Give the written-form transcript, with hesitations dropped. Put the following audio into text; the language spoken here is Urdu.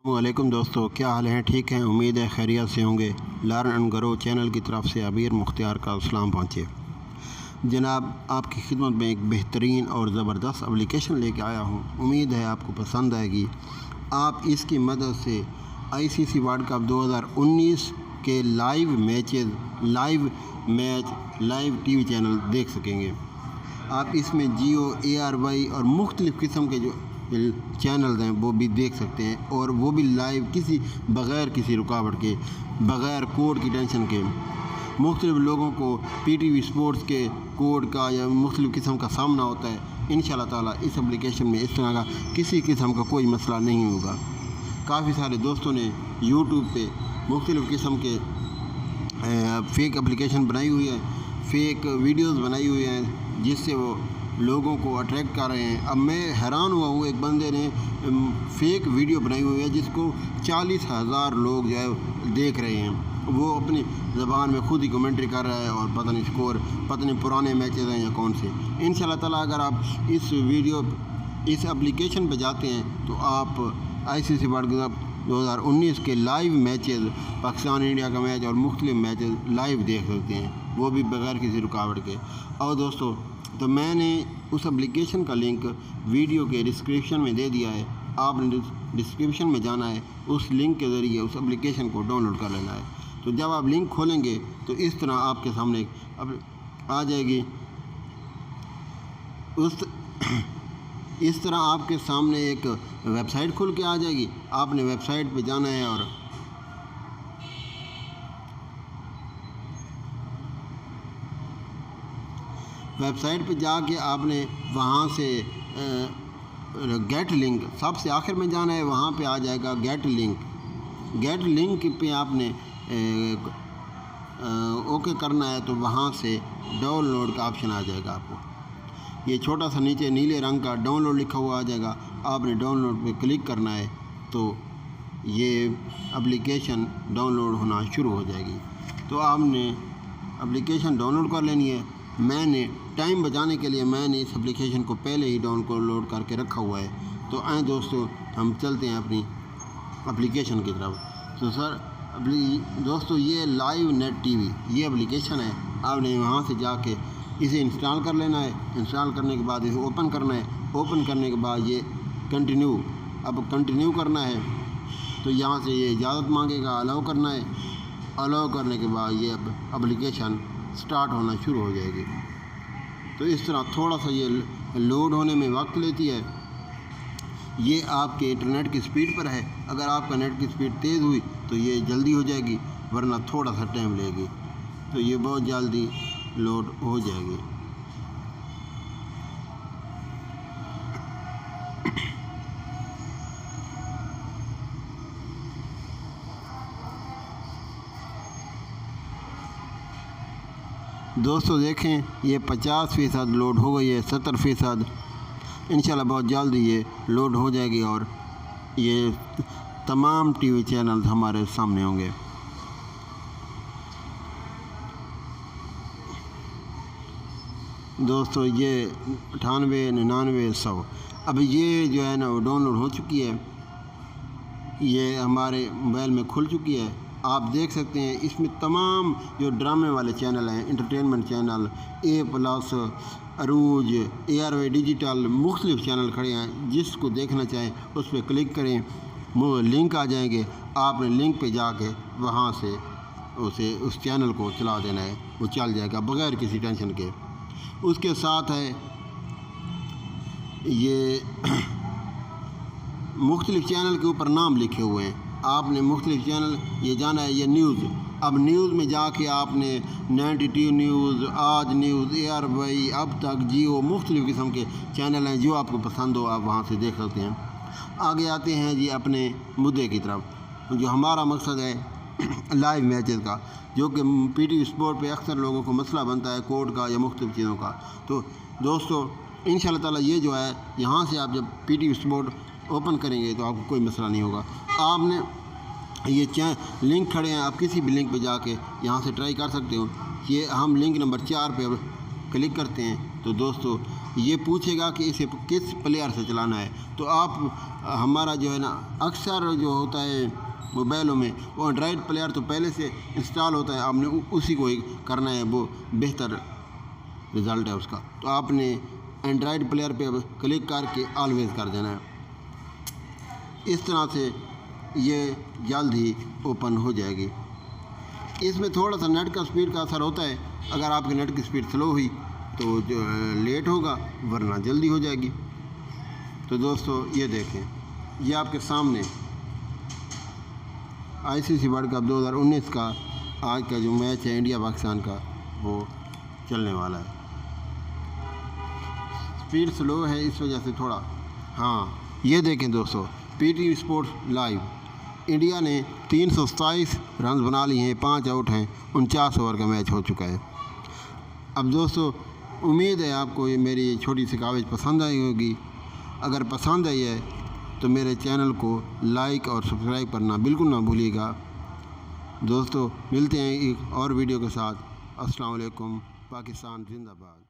السلام علیکم دوستو، کیا حال ہیں؟ ٹھیک ہیں؟ امید ہے خیریت سے ہوں گے۔ لرن اینڈ گرو چینل کی طرف سے عبیر مختار کا سلام پہنچے۔ جناب، آپ کی خدمت میں ایک بہترین اور زبردست اپلیکیشن لے کے آیا ہوں۔ امید ہے آپ کو پسند آئے گی۔ آپ اس کی مدد سے ICC ورلڈ کپ 2019 کے live match live TV channel دیکھ سکیں گے۔ آپ اس میں جیو، ARY اور مختلف قسم کے جو چینلز ہیں وہ بھی دیکھ سکتے ہیں، اور وہ بھی لائیو بغیر کسی رکاوٹ کے، بغیر کوڈ کی ٹینشن کے۔ مختلف لوگوں کو PTV اسپورٹس کے کوڈ کا یا مختلف قسم کا سامنا ہوتا ہے۔ انشاءاللہ تعالیٰ اس اپلیکیشن میں اس طرح کا کسی قسم کا کوئی مسئلہ نہیں ہوگا۔ کافی سارے دوستوں نے YouTube پہ مختلف قسم کے فیک اپلیکیشن بنائی ہوئی ہے، فیک ویڈیوز بنائی ہوئی ہیں، جس سے وہ لوگوں کو اٹریکٹ کر رہے ہیں۔ اب میں حیران ہوا ہوں، ایک بندے نے فیک ویڈیو بنائی ہوئی ہے جس کو 40,000 لوگ جو ہے دیکھ رہے ہیں۔ وہ اپنی زبان میں خود ہی کمنٹری کر رہا ہے، اور پتہ نہیں پرانے میچز ہیں یا کون سے۔ انشاءاللہ تعالیٰ اگر آپ اس اپلیکیشن پہ جاتے ہیں تو آپ ICC ورلڈ کپ 2019 کے لائیو میچز، پاکستان انڈیا کا میچ اور مختلف میچز لائیو دیکھ سکتے ہیں، وہ بھی بغیر کسی رکاوٹ کے۔ اور دوستو، تو میں نے اس اپلیکیشن کا لنک ویڈیو کے ڈسکرپشن میں دے دیا ہے۔ آپ نے ڈسکرپشن میں جانا ہے، اس لنک کے ذریعے اس اپلیکیشن کو ڈاؤن لوڈ کر لینا ہے۔ تو جب آپ لنک کھولیں گے تو اس طرح آپ کے سامنے آ جائے گی، اس طرح آپ کے سامنے ایک ویب سائٹ کھل کے آ جائے گی۔ آپ نے ویب سائٹ پہ جانا ہے، اور ویب سائٹ پہ جا کے آپ نے وہاں سے گیٹ لنک، سب سے آخر میں جانا ہے، وہاں پہ آ جائے گا گیٹ لنک پہ آپ نے اوکے کرنا ہے، تو وہاں سے ڈاؤن لوڈ کا آپشن آ جائے گا۔ آپ کو یہ چھوٹا سا نیچے نیلے رنگ کا ڈاؤن لوڈ لکھا ہوا آ جائے گا۔ آپ نے ڈاؤن لوڈ پہ کلک کرنا ہے تو یہ اپلیکیشن ڈاؤن لوڈ ہونا شروع ہو جائے گی۔ تو آپ نے اپلیکیشن ڈاؤن لوڈ کر لینی ہے۔ میں نے ٹائم بچانے کے لیے میں نے اس اپلیکیشن کو پہلے ہی ڈاؤن لوڈ کر کے رکھا ہوا ہے۔ تو آئیں دوستو، ہم چلتے ہیں اپنی اپلیکیشن کی طرف۔ تو دوستو، یہ لائیو نیٹ TV یہ اپلیکیشن ہے۔ آپ نے وہاں سے جا کے اسے انسٹال کر لینا ہے۔ انسٹال کرنے کے بعد اسے اوپن کرنا ہے۔ اوپن کرنے کے بعد یہ کنٹینیو کرنا ہے۔ تو یہاں سے یہ اجازت مانگے گا، الاؤ کرنا ہے۔ الاؤ کرنے کے بعد یہ اپلیکیشن سٹارٹ ہونا شروع ہو جائے گی۔ تو اس طرح تھوڑا سا یہ لوڈ ہونے میں وقت لیتی ہے۔ یہ آپ کے انٹرنیٹ کی سپیڈ پر ہے۔ اگر آپ کا نیٹ کی سپیڈ تیز ہوئی تو یہ جلدی ہو جائے گی، ورنہ تھوڑا سا ٹائم لے گی۔ تو یہ بہت جلدی لوڈ ہو جائے گی۔ دوستو دیکھیں، یہ 50% لوڈ ہو گئی ہے، 70%۔ انشاءاللہ بہت جلد یہ لوڈ ہو جائے گی، اور یہ تمام TV چینلز ہمارے سامنے ہوں گے۔ دوستو، یہ 98 99 100 اب یہ جو ہے نا وہ ڈاؤن لوڈ ہو چکی ہے۔ یہ ہمارے موبائل میں کھل چکی ہے۔ آپ دیکھ سکتے ہیں اس میں تمام جو ڈرامے والے چینل ہیں، انٹرٹینمنٹ چینل، A+، عروج، ARY ڈیجیٹل، مختلف چینل کھڑے ہیں۔ جس کو دیکھنا چاہیں اس پہ کلک کریں، وہ لنک آ جائیں گے۔ آپ نے لنک پہ جا کے وہاں سے اس چینل کو چلا دینا ہے، وہ چل جائے گا بغیر کسی ٹینشن کے۔ اس کے ساتھ ہے یہ مختلف چینل کے اوپر نام لکھے ہوئے ہیں۔ آپ نے مختلف چینل یہ جانا ہے، یہ نیوز۔ اب نیوز میں جا کے آپ نے 92 نیوز، آج نیوز، ARY، اب تک، جیو، مختلف قسم کے چینل ہیں، جو آپ کو پسند ہو آپ وہاں سے دیکھ سکتے ہیں۔ آگے آتے ہیں جی اپنے مدعے کی طرف، جو ہمارا مقصد ہے لائیو میچز کا، جو کہ PTV اسپورٹ پہ اکثر لوگوں کو مسئلہ بنتا ہے کوڈ کا یا مختلف چیزوں کا۔ تو دوستو، انشاءاللہ تعالیٰ یہ جو ہے، یہاں سے آپ جب PTV اسپورٹ اوپن کریں گے تو آپ کو کوئی مسئلہ نہیں ہوگا۔ آپ نے یہ لنک کھڑے ہیں، آپ کسی بھی لنک پہ جا کے یہاں سے ٹرائی کر سکتے ہو۔ یہ ہم لنک نمبر 4 پہ کلک کرتے ہیں تو دوستو یہ پوچھے گا کہ اسے کس پلیئر سے چلانا ہے، تو آپ ہمارا جو ہے نا اکثر جو ہوتا ہے موبائلوں میں وہ اینڈرائڈ پلیئر تو پہلے سے انسٹال ہوتا ہے، آپ نے اسی کو کرنا ہے، وہ بہتر رزلٹ ہے اس کا۔ تو آپ نے اینڈرائڈ پلیئر پہ کلک کر کے آلویز کر دینا ہے۔ اس طرح سے یہ جلد ہی اوپن ہو جائے گی۔ اس میں تھوڑا سا نیٹ کا سپیڈ کا اثر ہوتا ہے، اگر آپ کی نیٹ کی سپیڈ سلو ہوئی تو جو لیٹ ہوگا، ورنہ جلدی ہو جائے گی۔ تو دوستو یہ دیکھیں، یہ آپ کے سامنے ICC ورلڈ کپ 2019 کا آج کا جو میچ ہے انڈیا پاکستان کا، وہ چلنے والا ہے۔ سپیڈ سلو ہے اس وجہ سے تھوڑا، ہاں یہ دیکھیں دوستو، PTV اسپورٹس لائیو، انڈیا نے 327 رنز بنا لی ہیں، 5 آؤٹ ہیں، 49 اوور کا میچ ہو چکا ہے۔ اب دوستو امید ہے آپ کو یہ میری چھوٹی سی کاوش پسند آئی ہوگی۔ اگر پسند آئی ہے تو میرے چینل کو لائک اور سبسکرائب کرنا بالکل نہ بھولیے گا۔ دوستو ملتے ہیں ایک اور ویڈیو کے ساتھ۔ السلام علیکم، پاکستان زندہ باد۔